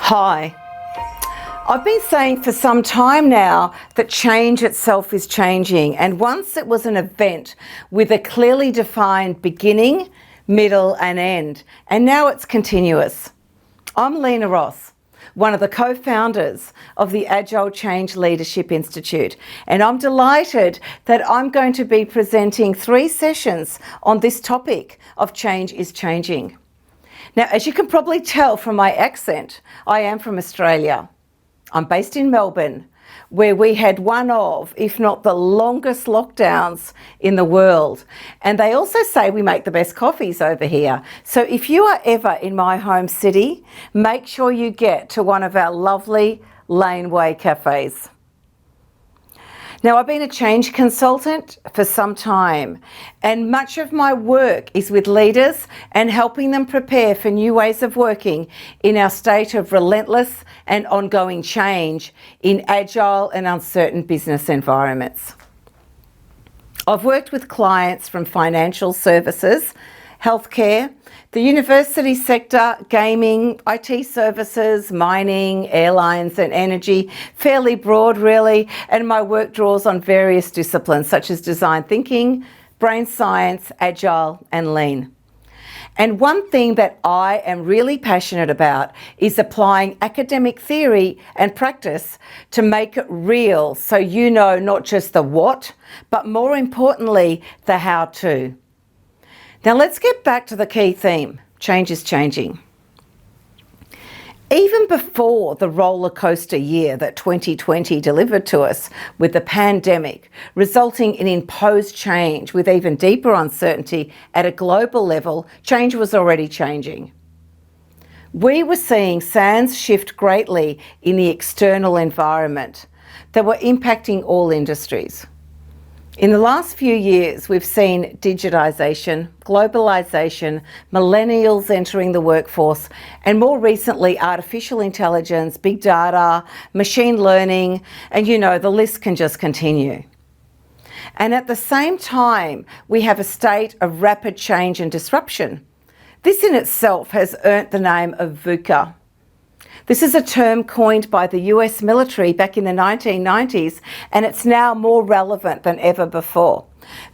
Hi. I've been saying for some time now that change itself is changing, and once it was an event with a clearly defined beginning, middle and end, and now it's continuous. I'm Lena Ross, one of the co-founders of the Agile Change Leadership Institute, and I'm delighted that I'm going to be presenting 3 sessions on this topic of change is changing. Now, as you can probably tell from my accent, I am from Australia. I'm based in Melbourne, where we had one of, if not the longest lockdowns in the world. And they also say we make the best coffees over here. So if you are ever in my home city, make sure you get to one of our lovely laneway cafes. Now, I've been a change consultant for some time, and much of my work is with leaders and helping them prepare for new ways of working in our state of relentless and ongoing change in agile and uncertain business environments. I've worked with clients from financial services, healthcare, the university sector, gaming, IT services, mining, airlines and energy, fairly broad really, and my work draws on various disciplines such as design thinking, brain science, agile and lean. And one thing that I am really passionate about is applying academic theory and practice to make it real, so you know not just the what, but more importantly, the how to. Now let's get back to the key theme, change is changing. Even before the roller coaster year that 2020 delivered to us with the pandemic, resulting in imposed change with even deeper uncertainty at a global level, change was already changing. We were seeing sands shift greatly in the external environment that were impacting all industries. In the last few years, we've seen digitisation, globalisation, millennials entering the workforce, and more recently, artificial intelligence, big data, machine learning, and you know, the list can just continue. And at the same time, we have a state of rapid change and disruption. This in itself has earned the name of VUCA. This is a term coined by the US military back in the 1990s, and it's now more relevant than ever before.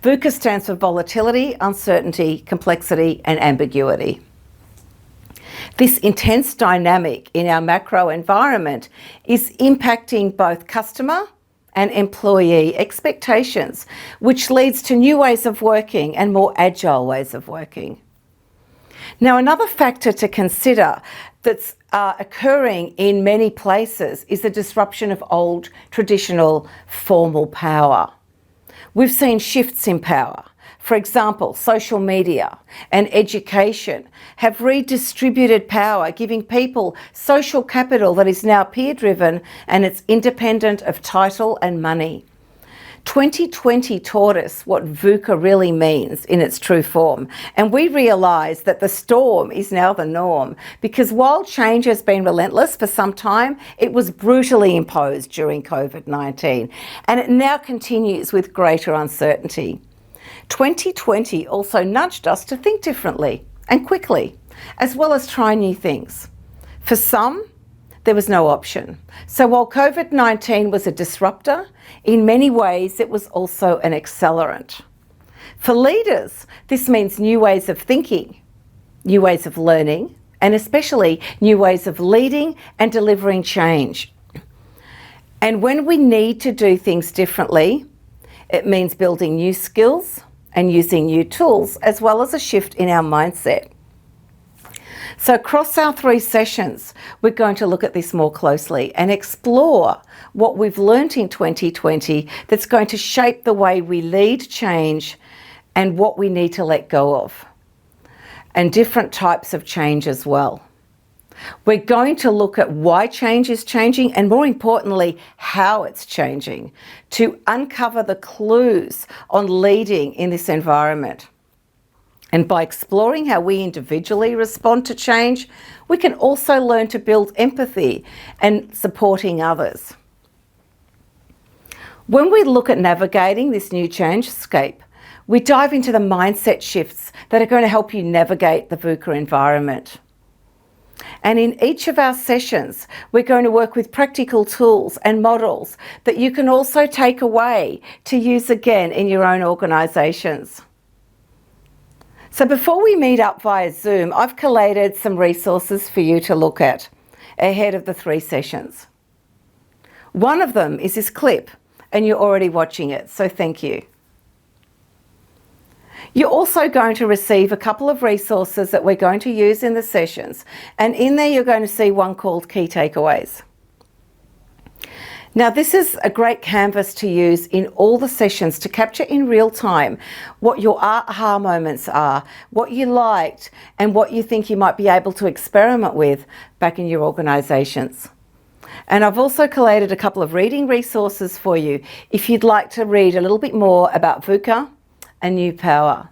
VUCA stands for volatility, uncertainty, complexity, and ambiguity. This intense dynamic in our macro environment is impacting both customer and employee expectations, which leads to new ways of working and more agile ways of working. Now, another factor to consider that's occurring in many places is the disruption of old, traditional, formal power. We've seen shifts in power. For example, social media and education have redistributed power, giving people social capital that is now peer-driven and it's independent of title and money. 2020 taught us what VUCA really means in its true form, and we realised that the storm is now the norm, because while change has been relentless for some time, it was brutally imposed during COVID-19, and it now continues with greater uncertainty. 2020 also nudged us to think differently and quickly, as well as try new things. For some, there was no option. So while COVID-19 was a disruptor, in many ways it was also an accelerant. For leaders, this means new ways of thinking, new ways of learning, and especially new ways of leading and delivering change. And when we need to do things differently, it means building new skills and using new tools, as well as a shift in our mindset. So across our 3 sessions, we're going to look at this more closely and explore what we've learnt in 2020 that's going to shape the way we lead change and what we need to let go of, and different types of change as well. We're going to look at why change is changing and, more importantly, how it's changing, to uncover the clues on leading in this environment. And by exploring how we individually respond to change, we can also learn to build empathy and supporting others. When we look at navigating this new change-scape, we dive into the mindset shifts that are going to help you navigate the VUCA environment. And in each of our sessions, we're going to work with practical tools and models that you can also take away to use again in your own organisations. So before we meet up via Zoom, I've collated some resources for you to look at ahead of the 3 sessions. One of them is this clip, and you're already watching it, so thank you. You're also going to receive a couple of resources that we're going to use in the sessions, and in there you're going to see one called Key Takeaways. Now, this is a great canvas to use in all the sessions to capture in real time what your aha moments are, what you liked, and what you think you might be able to experiment with back in your organisations. And I've also collated a couple of reading resources for you if you'd like to read a little bit more about VUCA and New Power.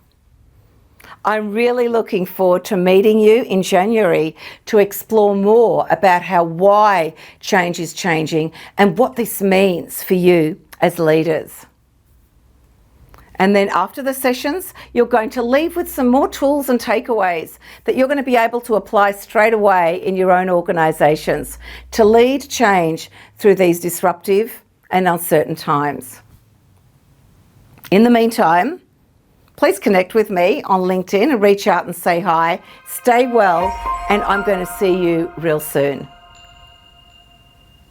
I'm really looking forward to meeting you in January to explore more about how why change is changing and what this means for you as leaders. And then after the sessions, you're going to leave with some more tools and takeaways that you're going to be able to apply straight away in your own organisations to lead change through these disruptive and uncertain times. In the meantime, please connect with me on LinkedIn and reach out and say hi. Stay well, and I'm going to see you real soon.